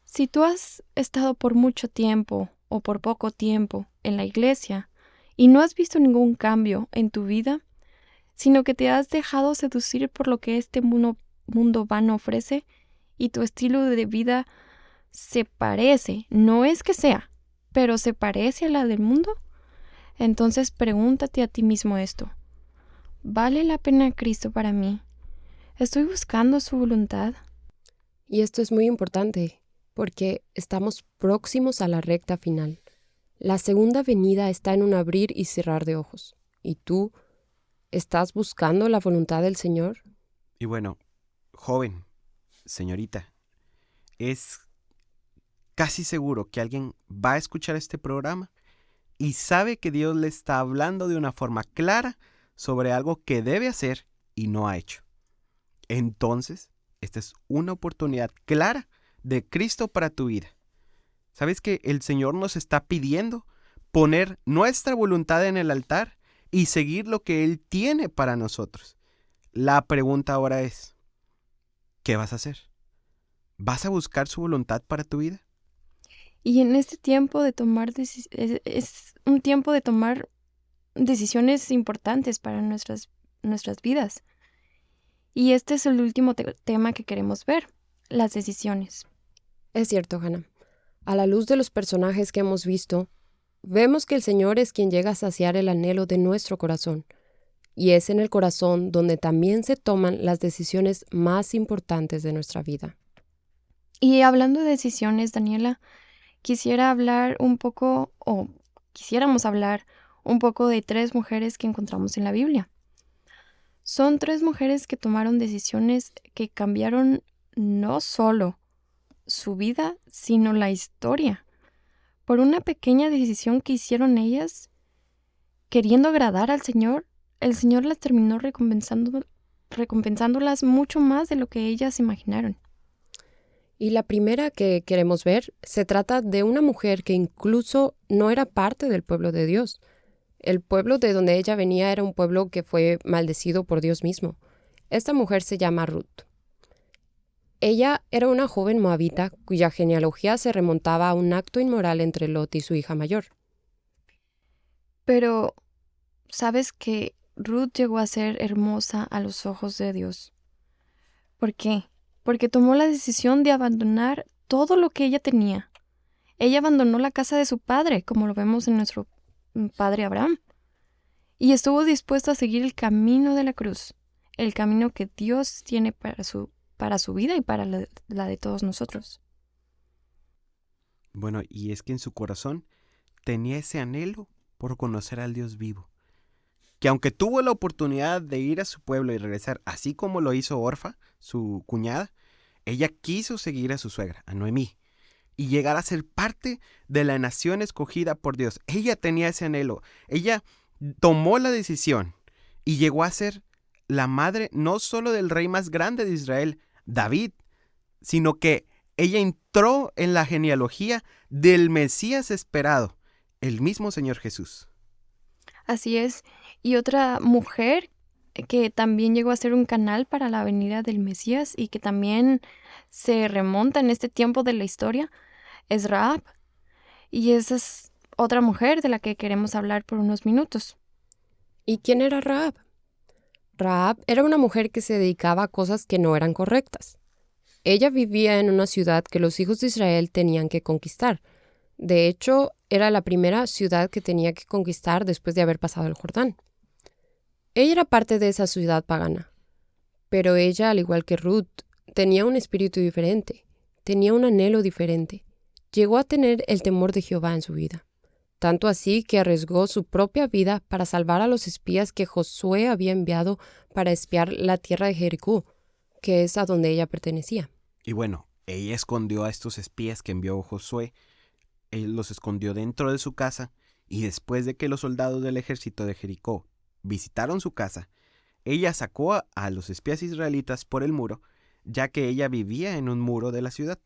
Si tú has estado por mucho tiempo o por poco tiempo en la iglesia y no has visto ningún cambio en tu vida, sino que te has dejado seducir por lo que este mundo vano ofrece y tu estilo de vida se parece, no es que sea, pero se parece a la del mundo, entonces pregúntate a ti mismo esto. ¿Vale la pena Cristo para mí? ¿Estoy buscando su voluntad? Y esto es muy importante, porque estamos próximos a la recta final. La segunda venida está en un abrir y cerrar de ojos. ¿Y tú estás buscando la voluntad del Señor? Y bueno, joven, señorita, es casi seguro que alguien va a escuchar este programa y sabe que Dios le está hablando de una forma clara sobre algo que debe hacer y no ha hecho. Entonces, esta es una oportunidad clara de Cristo para tu vida. ¿Sabes que el Señor nos está pidiendo poner nuestra voluntad en el altar y seguir lo que Él tiene para nosotros? La pregunta ahora es, ¿qué vas a hacer? ¿Vas a buscar su voluntad para tu vida? Y en este tiempo de tomar es un tiempo de tomar decisiones importantes para nuestras vidas. Y este es el último tema que queremos ver, las decisiones. Es cierto, Hannah. A la luz de los personajes que hemos visto, vemos que el Señor es quien llega a saciar el anhelo de nuestro corazón. Y es en el corazón donde también se toman las decisiones más importantes de nuestra vida. Y hablando de decisiones, Daniela, quisiéramos hablar un poco de 3 mujeres que encontramos en la Biblia. Son 3 mujeres que tomaron decisiones que cambiaron no solo su vida, sino la historia. Por una pequeña decisión que hicieron ellas, queriendo agradar al Señor, el Señor las terminó recompensándolas mucho más de lo que ellas imaginaron. Y la primera que queremos ver se trata de una mujer que incluso no era parte del pueblo de Dios. El pueblo de donde ella venía era un pueblo que fue maldecido por Dios mismo. Esta mujer se llama Ruth. Ella era una joven moabita cuya genealogía se remontaba a un acto inmoral entre Lot y su hija mayor. Pero, ¿sabes que Ruth llegó a ser hermosa a los ojos de Dios. ¿Por qué? Porque tomó la decisión de abandonar todo lo que ella tenía. Ella abandonó la casa de su padre, como lo vemos en nuestro padre Abraham, y estuvo dispuesta a seguir el camino de la cruz, el camino que Dios tiene para su vida y para la de todos nosotros. Bueno, y es que en su corazón tenía ese anhelo por conocer al Dios vivo, que aunque tuvo la oportunidad de ir a su pueblo y regresar, así como lo hizo Orfa, su cuñada, ella quiso seguir a su suegra, a Noemí, y llegar a ser parte de la nación escogida por Dios. Ella tenía ese anhelo, ella tomó la decisión y llegó a ser la madre no solo del rey más grande de Israel, David, sino que ella entró en la genealogía del Mesías esperado, el mismo Señor Jesús. Así es. Y otra mujer que también llegó a ser un canal para la venida del Mesías y que también se remonta en este tiempo de la historia es Rahab. Y esa es otra mujer de la que queremos hablar por unos minutos. ¿Y quién era Rahab? Rahab era una mujer que se dedicaba a cosas que no eran correctas. Ella vivía en una ciudad que los hijos de Israel tenían que conquistar. De hecho, era la primera ciudad que tenía que conquistar después de haber pasado el Jordán. Ella era parte de esa ciudad pagana, pero ella, al igual que Ruth, tenía un espíritu diferente, tenía un anhelo diferente. Llegó a tener el temor de Jehová en su vida, tanto así que arriesgó su propia vida para salvar a los espías que Josué había enviado para espiar la tierra de Jericó, que es a donde ella pertenecía. Y bueno, ella escondió a estos espías que envió Josué, él los escondió dentro de su casa, y después de que los soldados del ejército de Jericó visitaron su casa, ella sacó a los espías israelitas por el muro, ya que ella vivía en un muro de la ciudad.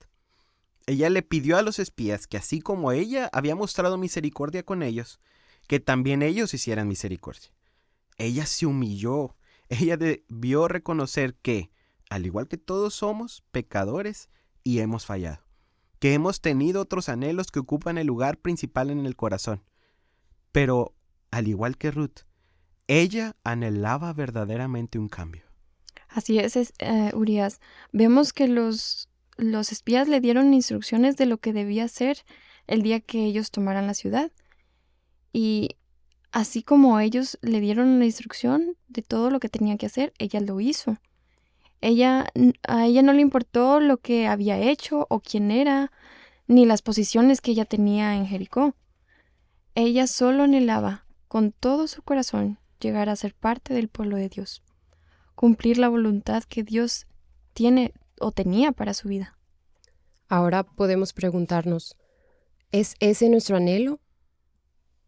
Ella le pidió a los espías que así como ella había mostrado misericordia con ellos, que también ellos hicieran misericordia. Ella se humilló, ella debió reconocer que, al igual que todos somos pecadores y hemos fallado, que hemos tenido otros anhelos que ocupan el lugar principal en el corazón. Pero, al igual que Ruth, ella anhelaba verdaderamente un cambio. Así es, Urias. Vemos que los espías le dieron instrucciones de lo que debía hacer el día que ellos tomaran la ciudad. Y así como ellos le dieron la instrucción de todo lo que tenía que hacer, ella lo hizo. A ella no le importó lo que había hecho o quién era, ni las posiciones que ella tenía en Jericó. Ella solo anhelaba, con todo su corazón, llegar a ser parte del pueblo de Dios, cumplir la voluntad que Dios tiene o tenía para su vida. Ahora podemos preguntarnos, ¿es ese nuestro anhelo?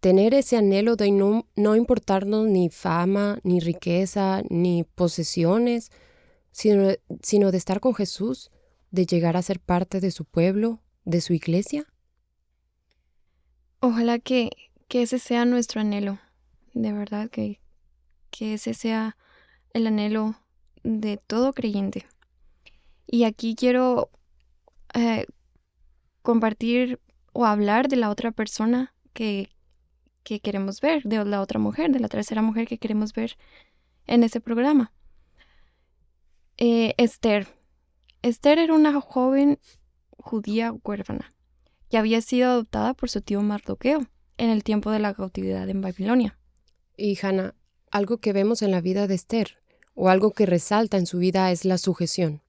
Tener ese anhelo de no importarnos ni fama, ni riqueza, ni posesiones, sino de estar con Jesús, de llegar a ser parte de su pueblo, de su iglesia. Ojalá que ese sea nuestro anhelo, de verdad que ese sea el anhelo de todo creyente. Y aquí quiero compartir o hablar de la otra persona que queremos ver, de la otra mujer, de la tercera mujer que queremos ver en este programa. Esther. Esther era una joven judía huérfana que había sido adoptada por su tío Mardoqueo en el tiempo de la cautividad en Babilonia. Y Hannah, algo que vemos en la vida de Esther, o algo que resalta en su vida, es la sujeción.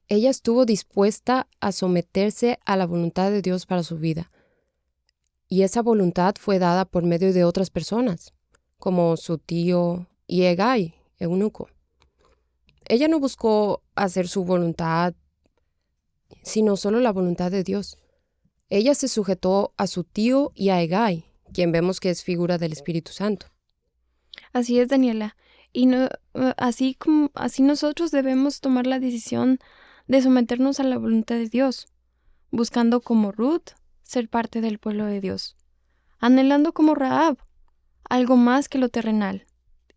Ella estuvo dispuesta a someterse a la voluntad de Dios para su vida. Y esa voluntad fue dada por medio de otras personas, como su tío y Hegai, eunuco. Ella no buscó hacer su voluntad, sino solo la voluntad de Dios. Ella se sujetó a su tío y a Hegai, quien vemos que es figura del Espíritu Santo. Así es, Daniela. Y así nosotros debemos tomar la decisión de someternos a la voluntad de Dios, buscando como Ruth ser parte del pueblo de Dios, anhelando como Rahab algo más que lo terrenal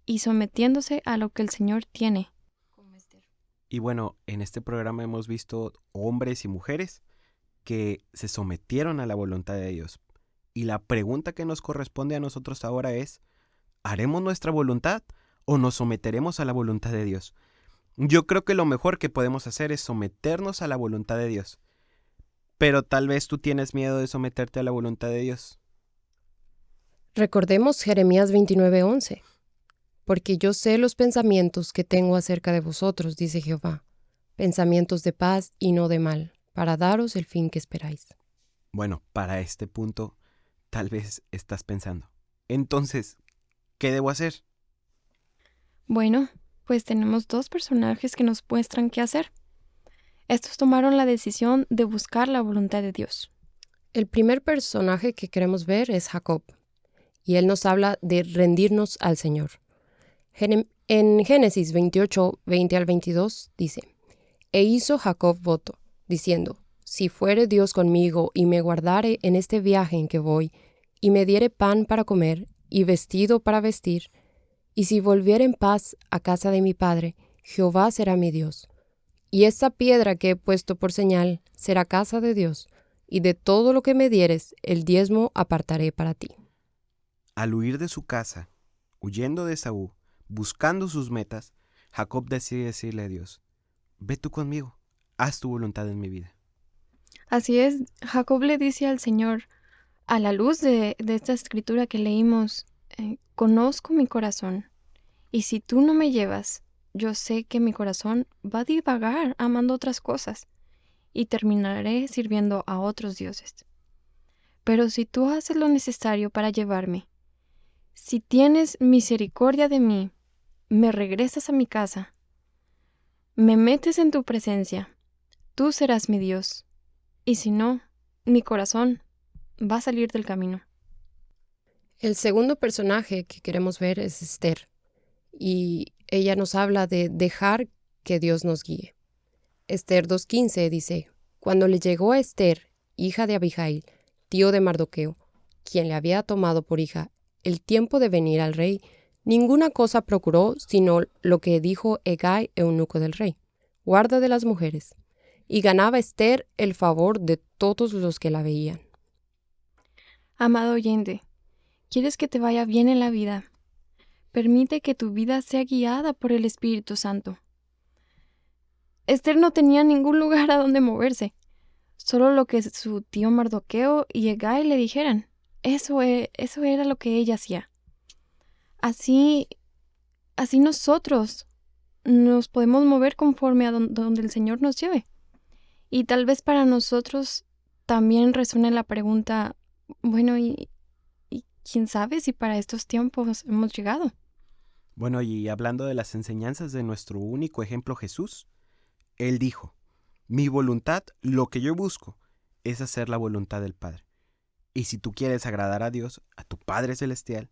y sometiéndose a lo que el Señor tiene. Y bueno, en este programa hemos visto hombres y mujeres que se sometieron a la voluntad de Dios. Y la pregunta que nos corresponde a nosotros ahora es, ¿haremos nuestra voluntad o nos someteremos a la voluntad de Dios? Yo creo que lo mejor que podemos hacer es someternos a la voluntad de Dios. Pero tal vez tú tienes miedo de someterte a la voluntad de Dios. Recordemos Jeremías 29:11. Porque yo sé los pensamientos que tengo acerca de vosotros, dice Jehová, pensamientos de paz y no de mal, para daros el fin que esperáis. Bueno, para este punto, tal vez estás pensando, entonces, ¿qué debo hacer? Bueno, pues tenemos dos personajes que nos muestran qué hacer. Estos tomaron la decisión de buscar la voluntad de Dios. El primer personaje que queremos ver es Jacob, y él nos habla de rendirnos al Señor. En Génesis 28, 20 al 22 dice, E hizo Jacob voto, diciendo, Si fuere Dios conmigo y me guardare en este viaje en que voy, y me diere pan para comer y vestido para vestir, y si volviere en paz a casa de mi padre, Jehová será mi Dios. Y esta piedra que he puesto por señal será casa de Dios, y de todo lo que me dieres, el diezmo apartaré para ti. Al huir de su casa, huyendo de Esaú, buscando sus metas, Jacob decide decirle a Dios, ve tú conmigo, haz tu voluntad en mi vida. Así es, Jacob le dice al Señor, a la luz de esta escritura que leímos, conozco mi corazón, y si tú no me llevas, yo sé que mi corazón va a divagar amando otras cosas, y terminaré sirviendo a otros dioses. Pero si tú haces lo necesario para llevarme, si tienes misericordia de mí, me regresas a mi casa, me metes en tu presencia, tú serás mi Dios, y si no, mi corazón va a salir del camino. El segundo personaje que queremos ver es Esther, y ella nos habla de dejar que Dios nos guíe. Esther 2:15 dice, Cuando le llegó a Esther, hija de Abijail, tío de Mardoqueo, quien le había tomado por hija, el tiempo de venir al rey, ninguna cosa procuró sino lo que dijo Hegai, eunuco del rey, guarda de las mujeres, y ganaba Esther el favor de todos los que la veían. Amado oyente, ¿quieres que te vaya bien en la vida? Permite que tu vida sea guiada por el Espíritu Santo. Esther no tenía ningún lugar a donde moverse, solo lo que su tío Mardoqueo y Hegai le dijeran. Eso era lo que ella hacía. Así nosotros nos podemos mover conforme a donde el Señor nos lleve. Y tal vez para nosotros también resuene la pregunta, bueno, ¿y quién sabe si para estos tiempos hemos llegado? Bueno, y hablando de las enseñanzas de nuestro único ejemplo Jesús, Él dijo, mi voluntad, lo que yo busco, es hacer la voluntad del Padre. Y si tú quieres agradar a Dios, a tu Padre Celestial,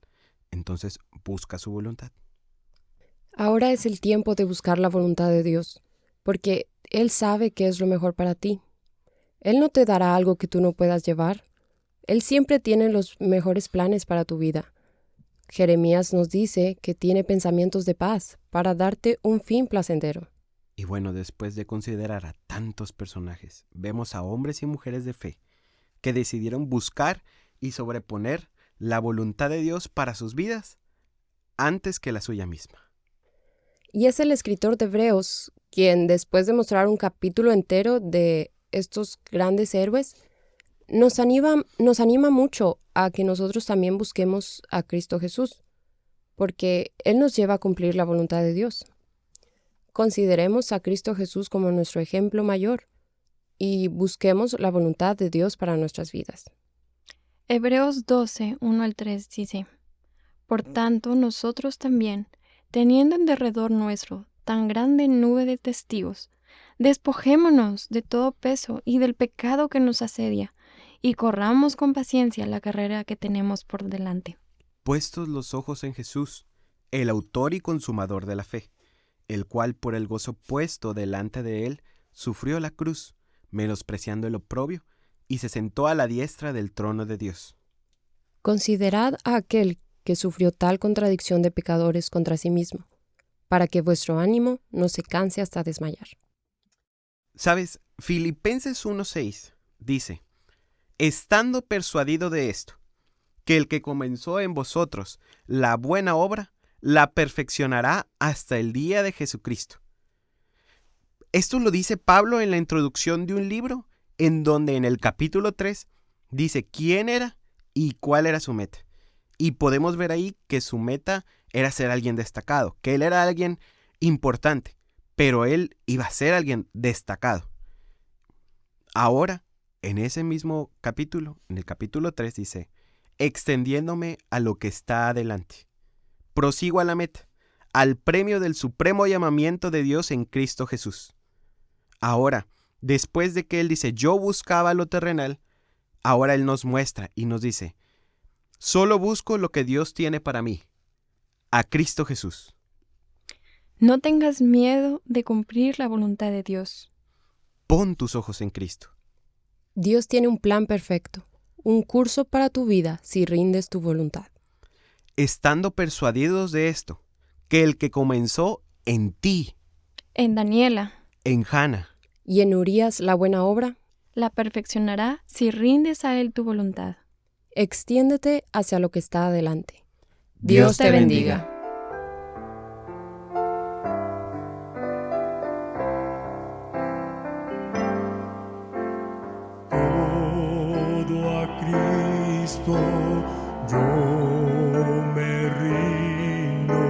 entonces busca su voluntad. Ahora es el tiempo de buscar la voluntad de Dios, porque Él sabe qué es lo mejor para ti. Él no te dará algo que tú no puedas llevar. Él siempre tiene los mejores planes para tu vida. Jeremías nos dice que tiene pensamientos de paz para darte un fin placentero. Y bueno, después de considerar a tantos personajes, vemos a hombres y mujeres de fe que decidieron buscar y sobreponer la voluntad de Dios para sus vidas antes que la suya misma. Y es el escritor de Hebreos quien, después de mostrar un capítulo entero de estos grandes héroes, nos anima mucho a que nosotros también busquemos a Cristo Jesús, porque Él nos lleva a cumplir la voluntad de Dios. Consideremos a Cristo Jesús como nuestro ejemplo mayor y busquemos la voluntad de Dios para nuestras vidas. Hebreos 12, 1 al 3 dice, Por tanto, nosotros también, teniendo en derredor nuestro tan grande nube de testigos, despojémonos de todo peso y del pecado que nos asedia, y corramos con paciencia la carrera que tenemos por delante. Puestos los ojos en Jesús, el autor y consumador de la fe, el cual por el gozo puesto delante de él, sufrió la cruz, menospreciando el oprobio, y se sentó a la diestra del trono de Dios. Considerad a aquel que sufrió tal contradicción de pecadores contra sí mismo, para que vuestro ánimo no se canse hasta desmayar. ¿Sabes? Filipenses 1:6 dice, estando persuadido de esto, que el que comenzó en vosotros la buena obra, la perfeccionará hasta el día de Jesucristo. Esto lo dice Pablo en la introducción de un libro, en donde en el capítulo 3 dice quién era y cuál era su meta. Y podemos ver ahí que su meta era ser alguien destacado, que él era alguien importante, pero él iba a ser alguien destacado. Ahora, en ese mismo capítulo, en el capítulo 3 dice, extendiéndome a lo que está adelante. Prosigo a la meta, al premio del supremo llamamiento de Dios en Cristo Jesús. Ahora, después de que él dice, yo buscaba lo terrenal, ahora él nos muestra y nos dice, solo busco lo que Dios tiene para mí, a Cristo Jesús. No tengas miedo de cumplir la voluntad de Dios. Pon tus ojos en Cristo. Dios tiene un plan perfecto, un curso para tu vida si rindes tu voluntad. Estando persuadidos de esto, que el que comenzó en ti, En Daniela, en Hannah, Y en Urias la buena obra, la perfeccionará si rindes a Él tu voluntad. extiéndete hacia lo que está adelante. Dios te bendiga. Todo a Cristo yo me rindo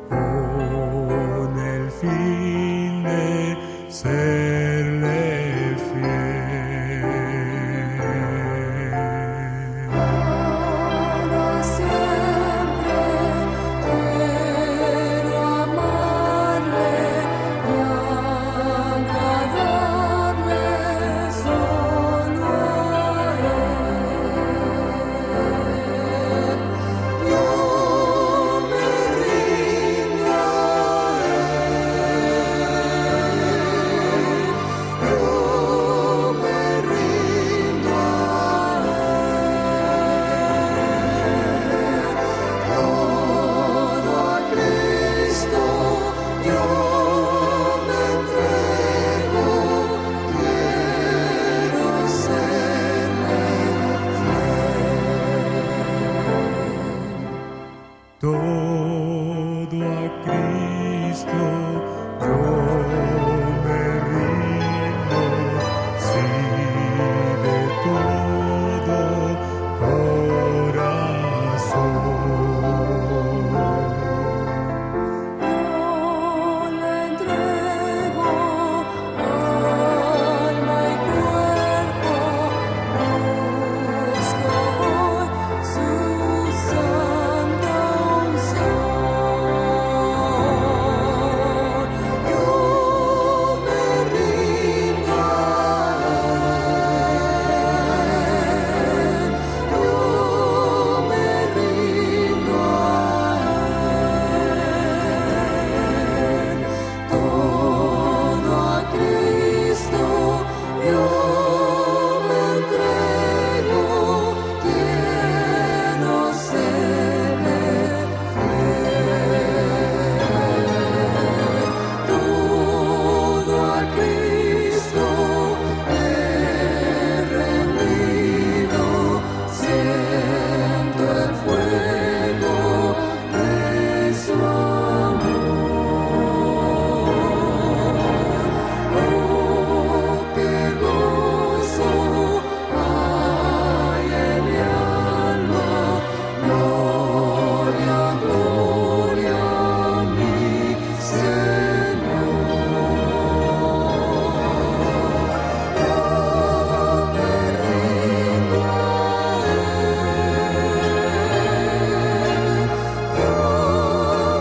con el fin de serle fiel. Para siempre quiero amarle y agradarle solo a él. Yo me rindo a él. Yo me rindo a él. Todo a Cristo yo me entrego. Quiero serle fiel. Todo a Cristo yo me rindo, sí, de todo corazón. Yo le entrego alma y cuerpo, busco hoy su santa unción. Yo me rindo a él. Yo me rindo a él. Todo a Cristo yo me entrego. Quiero serle fiel. Todo a Cristo he rendido. Siento el fuego de su amor. Oh, qué gozo hay en mi alma. Gloria, gloria a mi Señor. Yo me rindo a él. Yo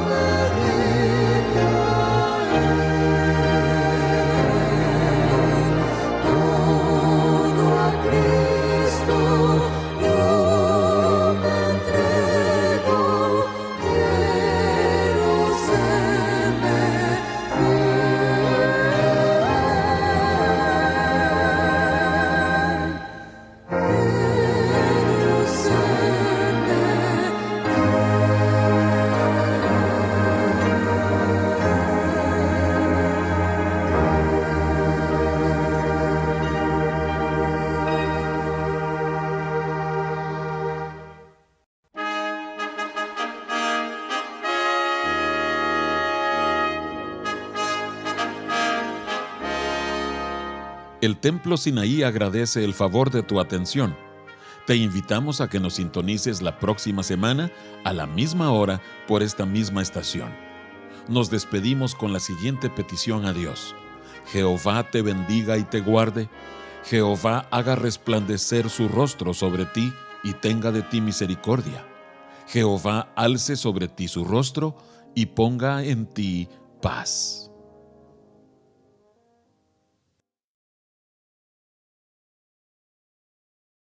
me rindo a él. Todo a Cristo yo me entrego. El Templo Sinaí agradece el favor de tu atención. Te invitamos a que nos sintonices la próxima semana a la misma hora por esta misma estación. Nos despedimos con la siguiente petición a Dios. Jehová te bendiga y te guarde. Jehová haga resplandecer su rostro sobre ti y tenga de ti misericordia. Jehová alce sobre ti su rostro y ponga en ti paz.